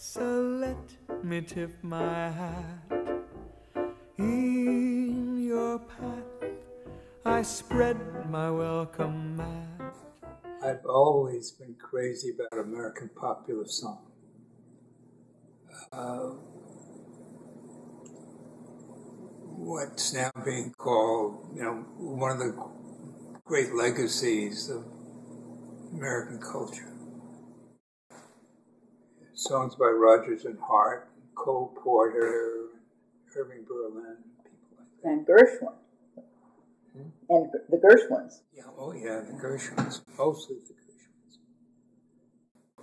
So let me tip my hat. In your path I spread my welcome mat. I've always been crazy about American popular song. What's now being called, one of the great legacies of American culture. Songs by Rodgers and Hart, Cole Porter, Irving Berlin, people like that. And Gershwin. And the Gershwins. Yeah, the Gershwins, mostly the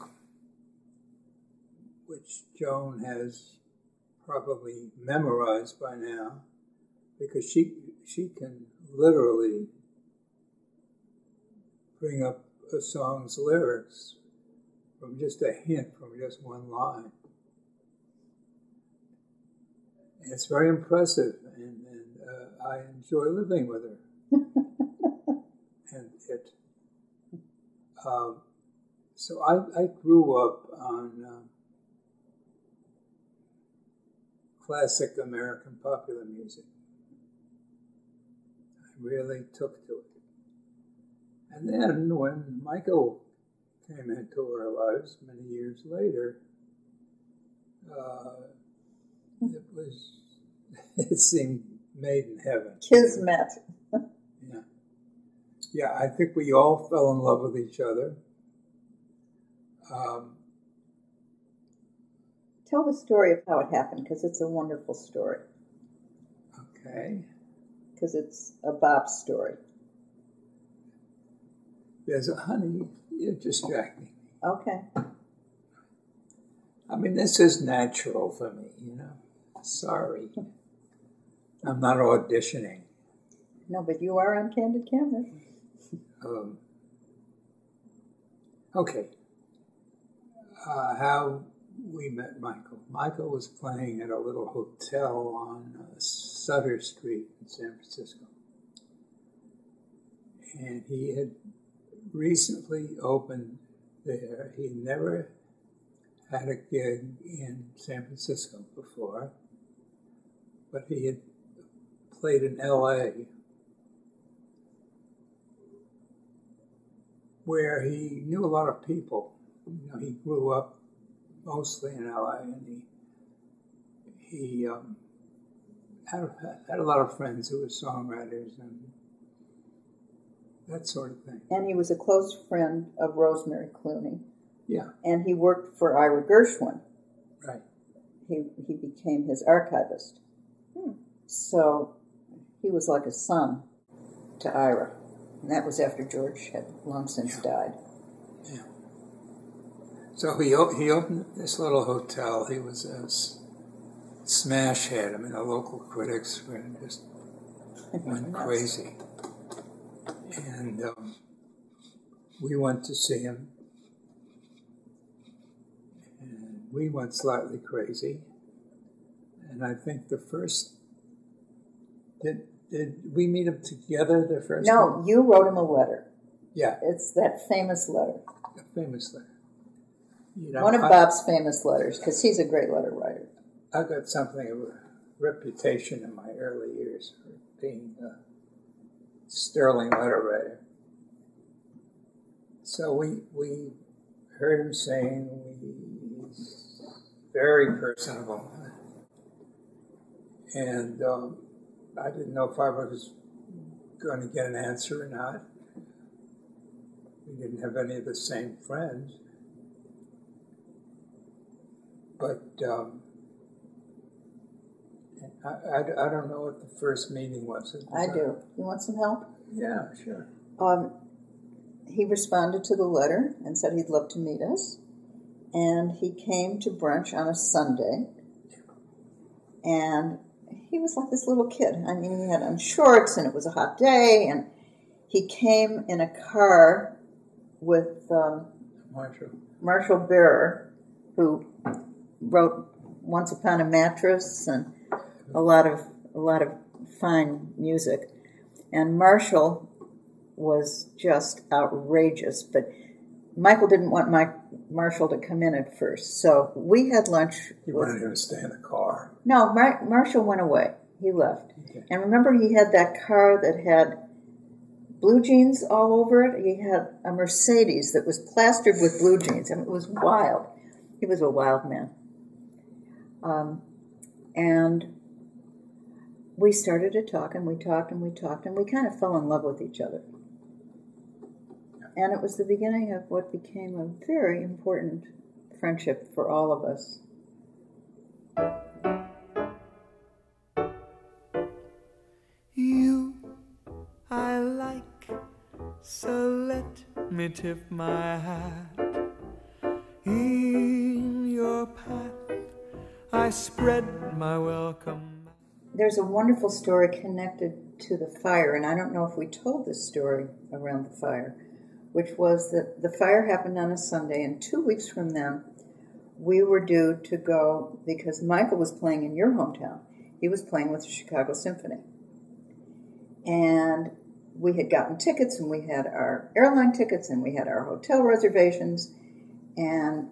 Gershwins. Which Joan has probably memorized by now, because she can literally bring up a song's lyrics from just a hint, from just one line. And it's very impressive, and I enjoy living with her. And so I grew up on classic American popular music. I really took to it. And then when Michael came into our lives many years later, it seemed made in heaven. Kismet. Yeah, I think we all fell in love with each other. Tell the story of how it happened, because it's a wonderful story. Okay. Because it's a Bob story. Honey, you're distracting me. Okay. I mean, this is natural for me, Sorry. I'm not auditioning. No, but you are on Candid Camera. Okay. How we met Michael. Michael was playing at a little hotel on Sutter Street in San Francisco. And he had recently opened there. He never had a gig in San Francisco before, but he had played in L.A., where he knew a lot of people. He grew up mostly in L.A., and he had a lot of friends who were songwriters and that sort of thing. And he was a close friend of Rosemary Clooney. Yeah. And he worked for Ira Gershwin. Right. He became his archivist. So he was like a son to Ira. And that was after George had long since died. Yeah. So he opened this little hotel. He was a smash hit. I mean, the local critics were just went crazy. And we went to see him. And we went slightly crazy. And I think the first... Did we meet him together the first time? No, you wrote him a letter. Yeah. It's that famous letter. A famous letter. One of Bob's famous letters, because he's a great letter writer. I got something of a reputation in my early years for being a sterling letter writer. So we heard him sing. He's very personable. And I didn't know if I was going to get an answer or not. We didn't have any of the same friends. But I don't know what the first meeting was. I do. You want some help? Yeah, sure. He responded to the letter and said he'd love to meet us. And he came to brunch on a Sunday. And he was like this little kid. I mean, he had on shorts, and it was a hot day. And he came in a car with Marshall Bearer, who wrote Once Upon a Mattress and a lot of fine music. And Marshall was just outrageous, but Michael didn't want Marshall to come in at first, so we had lunch. He wanted him to stay in the car. No, Marshall went away. He left. Okay. And remember, he had that car that had blue jeans all over it. He had a Mercedes that was plastered with blue jeans. I mean, it was wild. He was a wild man. And we started to talk, and we talked, and we talked, and we kind of fell in love with each other. And it was the beginning of what became a very important friendship for all of us. You I like, so let me tip my hat. In your path I spread my welcome. There's a wonderful story connected to the fire, and I don't know if we told this story around the fire, which was that the fire happened on a Sunday, and 2 weeks from then, we were due to go, because Michael was playing in your hometown. He was playing with the Chicago Symphony. And we had gotten tickets, and we had our airline tickets, and we had our hotel reservations, and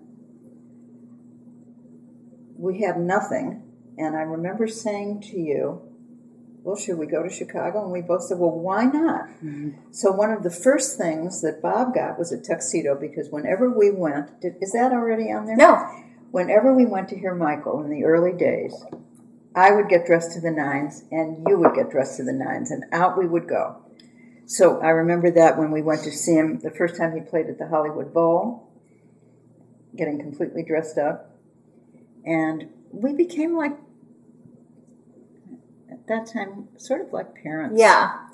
we had nothing. And I remember saying to you, well, should we go to Chicago? And we both said, well, why not? Mm-hmm. So one of the first things that Bob got was a tuxedo, because whenever we went, is that already on there? No. Whenever we went to hear Michael in the early days, I would get dressed to the nines, and you would get dressed to the nines, and out we would go. So I remember that when we went to see him the first time he played at the Hollywood Bowl, getting completely dressed up. And we became like, at that time, sort of like parents. Yeah.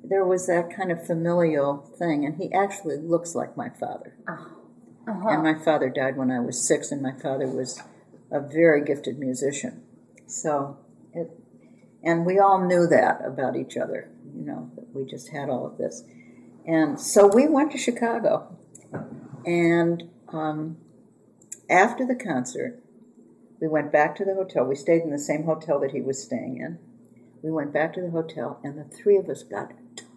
There was that kind of familial thing, and he actually looks like my father. Uh-huh. And my father died when I was 6, and my father was a very gifted musician. So, and we all knew that about each other, that we just had all of this. And so we went to Chicago, and after the concert, we went back to the hotel. We stayed in the same hotel that he was staying in. We went back to the hotel, and the three of us got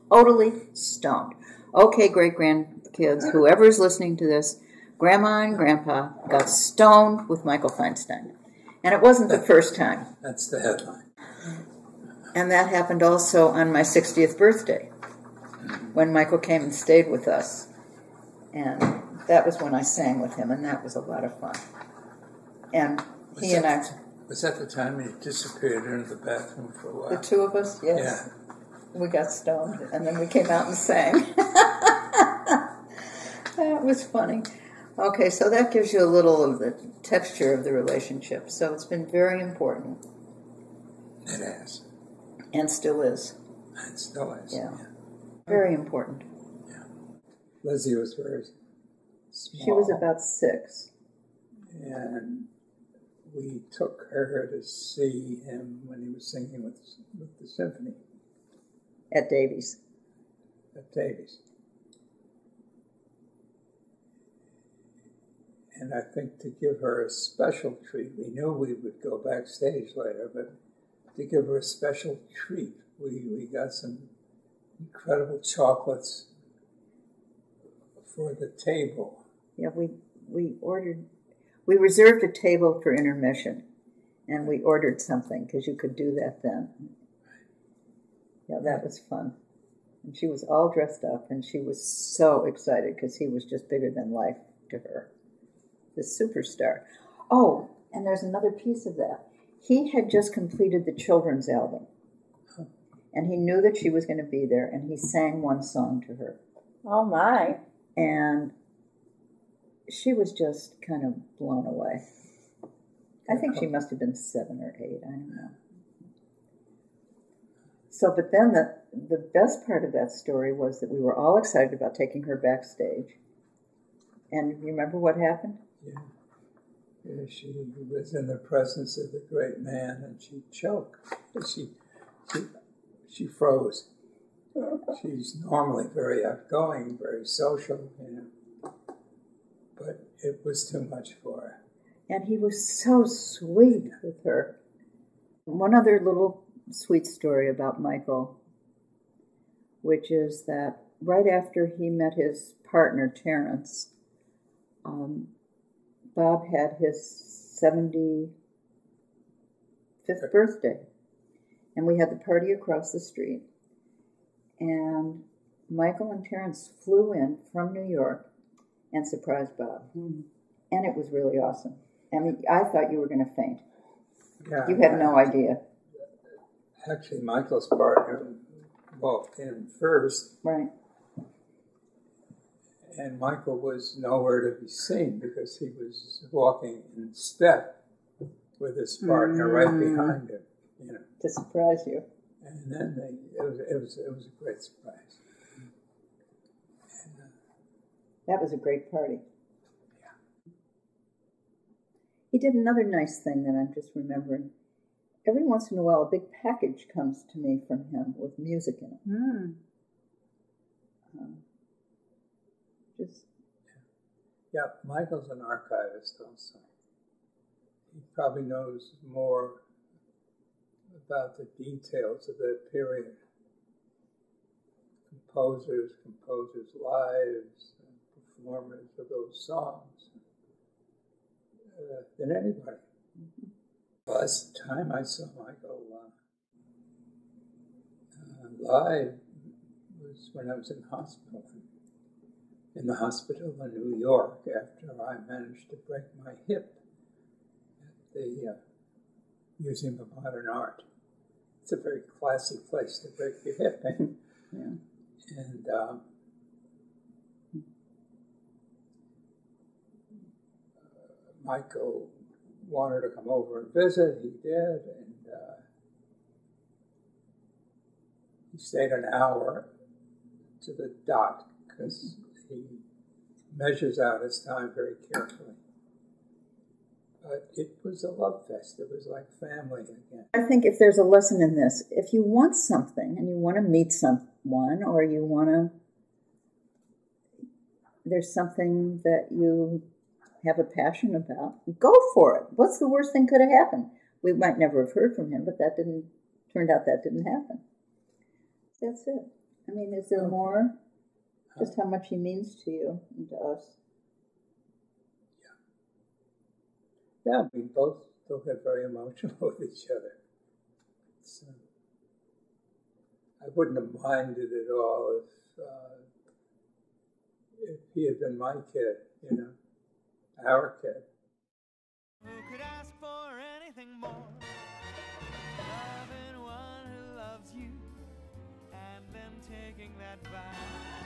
totally stoned. Okay, great-grandkids, whoever's listening to this, Grandma and Grandpa got stoned with Michael Feinstein. And it wasn't the first time. That's the headline. And that happened also on my 60th birthday, when Michael came and stayed with us. And that was when I sang with him, and that was a lot of fun. And Was that the time he disappeared into the bathroom for a while? The two of us, yes. Yeah. We got stoned, and then we came out and sang. That was funny. Okay, so that gives you a little of the texture of the relationship. So it's been very important. It has. And still is. It still is. Yeah. Very important. Yeah. Lizzie was very small. She was about 6. And we took her to see him when he was singing with the symphony. At Davies. At Davies. And I think to give her a special treat, we knew we would go backstage later, but to give her a special treat, we got some incredible chocolates for the table. Yeah, we reserved a table for intermission, and we ordered something, because you could do that then. Yeah, that was fun. And she was all dressed up, and she was so excited, because he was just bigger than life to her. The superstar. Oh, and there's another piece of that. He had just completed the children's album, and he knew that she was going to be there, and he sang one song to her. Oh, my. And she was just kind of blown away. I think she must have been 7 or 8, I don't know. So, but then the best part of that story was that we were all excited about taking her backstage. And you remember what happened? Yeah. She was in the presence of the great man, and she choked. She froze. She's normally very outgoing, very social, but it was too much for her. And he was so sweet with her. One other little sweet story about Michael, which is that right after he met his partner, Terrence, Bob had his 75th birthday, and we had the party across the street. And Michael and Terrence flew in from New York and surprised Bob. Mm-hmm. And it was really awesome. I mean, I thought you were going to faint. Yeah, you had no idea. Actually, Michael's partner walked in first. Right. And Michael was nowhere to be seen because he was walking in step with his partner right behind him, you know. To surprise you. And then it was a great surprise. And, that was a great party. Yeah. He did another nice thing that I'm just remembering. Every once in a while, a big package comes to me from him with music in it. Mm. Yeah, Michael's an archivist also. He probably knows more about the details of that period. Composers' lives, and performers of those songs than anybody. The last time I saw Michael live was when I was in hospital. In the hospital in New York after I managed to break my hip at the Museum of Modern Art. It's a very classy place to break your hip in. Yeah. And Michael wanted to come over and visit. He did, and he stayed an hour to the dot because he measures out his time very carefully. But it was a love fest. It was like family again. I think if there's a lesson in this, if you want something and you want to meet someone or you want to, there's something that you have a passion about, go for it. What's the worst thing could have happened? We might never have heard from him, but turned out that didn't happen. That's it. I mean, is there more? Just how much he means to you and to us. Yeah, we both get very emotional with each other. I wouldn't have minded at all if he had been my kid, you know, our kid. Who could ask for anything more? Loving one who loves you, and then taking that vow.